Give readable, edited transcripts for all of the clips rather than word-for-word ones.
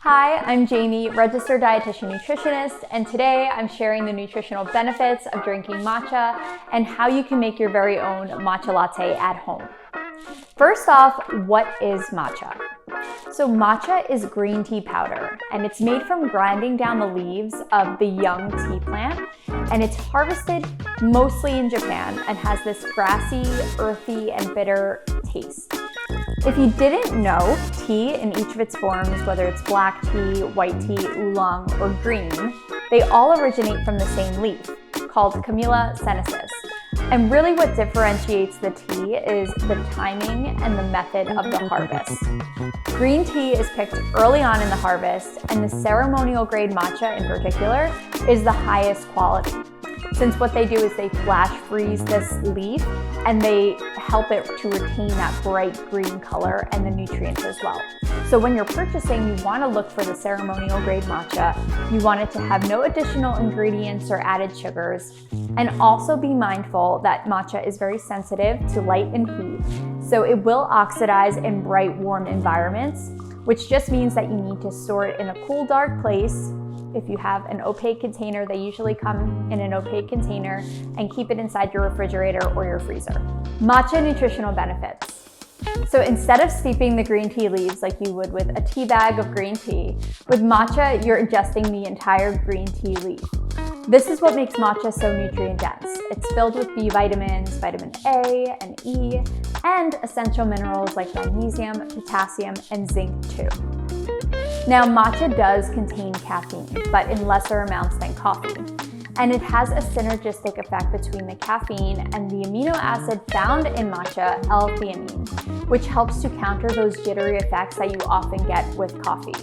Hi, I'm Jamie, registered dietitian nutritionist, and today I'm sharing the nutritional benefits of drinking matcha and how you can make your very own matcha latte at home. First off, what is matcha? So matcha is green tea powder, and it's made from grinding down the leaves of the young tea plant, and it's harvested mostly in Japan and has this grassy, earthy, and bitter taste. If you didn't know, tea in each of its forms, whether it's black tea, white tea, oolong, or green, they all originate from the same leaf, called Camellia sinensis. And really what differentiates the tea is the timing and the method of the harvest. Green tea is picked early on in the harvest, and the ceremonial grade matcha in particular is the highest quality. Since what they do is they flash freeze this leaf and they help it to retain that bright green color and the nutrients as well. So when you're purchasing, you want to look for the ceremonial grade matcha. You want it to have no additional ingredients or added sugars. And also be mindful that matcha is very sensitive to light and heat. So it will oxidize in bright, warm environments, which just means that you need to store it in a cool, dark place. If you have an opaque container, they usually come in an opaque container, and keep it inside your refrigerator or your freezer. Matcha nutritional benefits. So instead of steeping the green tea leaves like you would with a tea bag of green tea, with matcha, you're ingesting the entire green tea leaf. This is what makes matcha so nutrient dense. It's filled with B vitamins, vitamin A and E, and essential minerals like magnesium, potassium, and zinc too. Now, matcha does contain caffeine, but in lesser amounts than coffee. And it has a synergistic effect between the caffeine and the amino acid found in matcha, L-theanine, which helps to counter those jittery effects that you often get with coffee.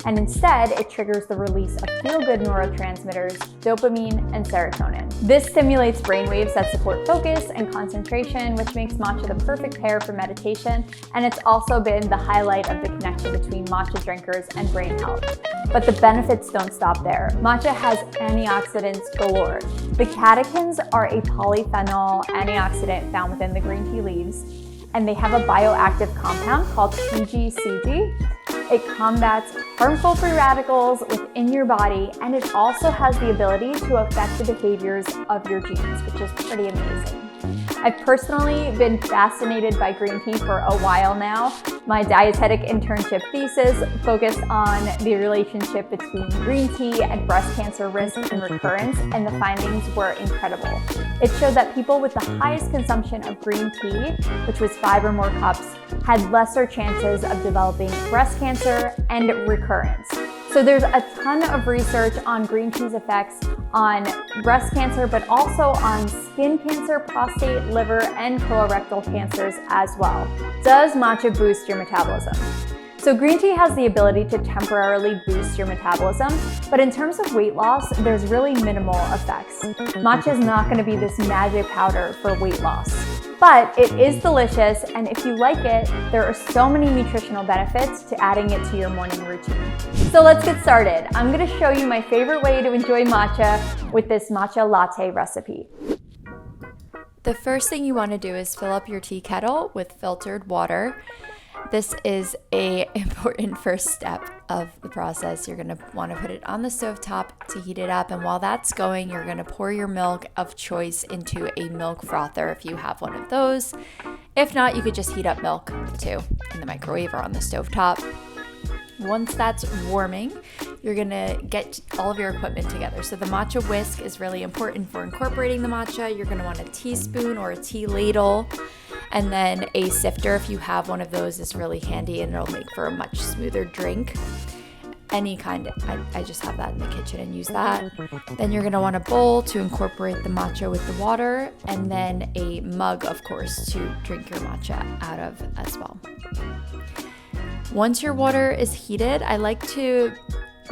And instead, it triggers the release of feel-good neurotransmitters, dopamine and serotonin. This stimulates brainwaves that support focus and concentration, which makes matcha the perfect pair for meditation. And it's also been the highlight of the connection between matcha drinkers and brain health. But the benefits don't stop there. Matcha has antioxidants galore. The catechins are a polyphenol antioxidant found within the green tea leaves, and they have a bioactive compound called PGCG. It combats harmful free radicals within your body, and it also has the ability to affect the behaviors of your genes, which is pretty amazing. I've personally been fascinated by green tea for a while now. My dietetic internship thesis focused on the relationship between green tea and breast cancer risk and recurrence, and the findings were incredible. It showed that people with the highest consumption of green tea, which was 5 or more cups, had lesser chances of developing breast cancer and recurrence. So there's a ton of research on green tea's effects on breast cancer, but also on skin cancer, prostate, liver, and colorectal cancers as well. Does matcha boost your metabolism? So green tea has the ability to temporarily boost your metabolism, but in terms of weight loss, there's really minimal effects. Matcha is not going to be this magic powder for weight loss. But it is delicious, and if you like it, there are so many nutritional benefits to adding it to your morning routine. So let's get started. I'm going to show you my favorite way to enjoy matcha with this matcha latte recipe. The first thing you want to do is fill up your tea kettle with filtered water. This is an important first step of the process. You're going to want to put it on the stovetop to heat it up, and while that's going, you're going to pour your milk of choice into a milk frother if you have one of those. If not, you could just heat up milk too in the microwave or on the stovetop. Once that's warming, you're going to get all of your equipment together. So the matcha whisk is really important for incorporating the matcha. You're going to want a teaspoon or a tea ladle. And then a sifter, if you have one of those, is really handy and it'll make for a much smoother drink. Any kind, I just have that in the kitchen and use that. Then you're gonna want a bowl to incorporate the matcha with the water, and then a mug, of course, to drink your matcha out of as well. Once your water is heated, I like to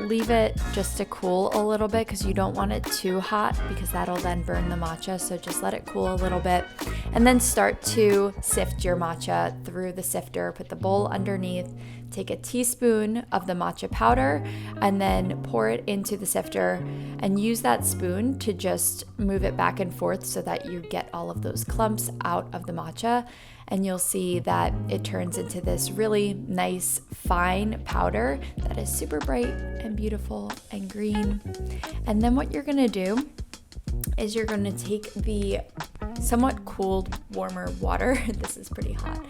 leave it just to cool a little bit because you don't want it too hot because that'll then burn the matcha. So just let it cool a little bit and then start to sift your matcha through the sifter. Put the bowl underneath, take a teaspoon of the matcha powder and then pour it into the sifter and use that spoon to just move it back and forth so that you get all of those clumps out of the matcha. and you'll see that it turns into this really nice fine powder that is super bright and beautiful and green. And then what you're gonna do is you're gonna take the somewhat cooled, warmer water. This is pretty hot,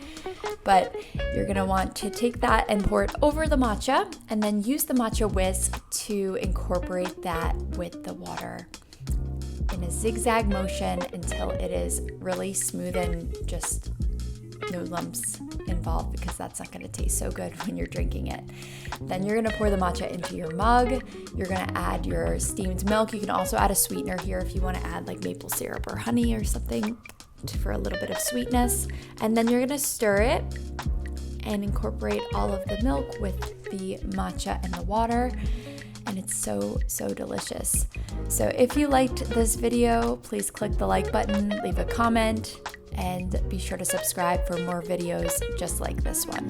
but you're gonna want to take that and pour it over the matcha, and then use the matcha whisk to incorporate that with the water in a zigzag motion until it is really smooth and just no lumps involved, because that's not going to taste so good when you're drinking it. Then you're going to pour the matcha into your mug. You're going to add your steamed milk. You can also add a sweetener here if you want to add like maple syrup or honey or something for a little bit of sweetness. And then you're going to stir it and incorporate all of the milk with the matcha and the water. And it's so delicious. So if you liked this video, please click the like button, leave a comment, and be sure to subscribe for more videos just like this one.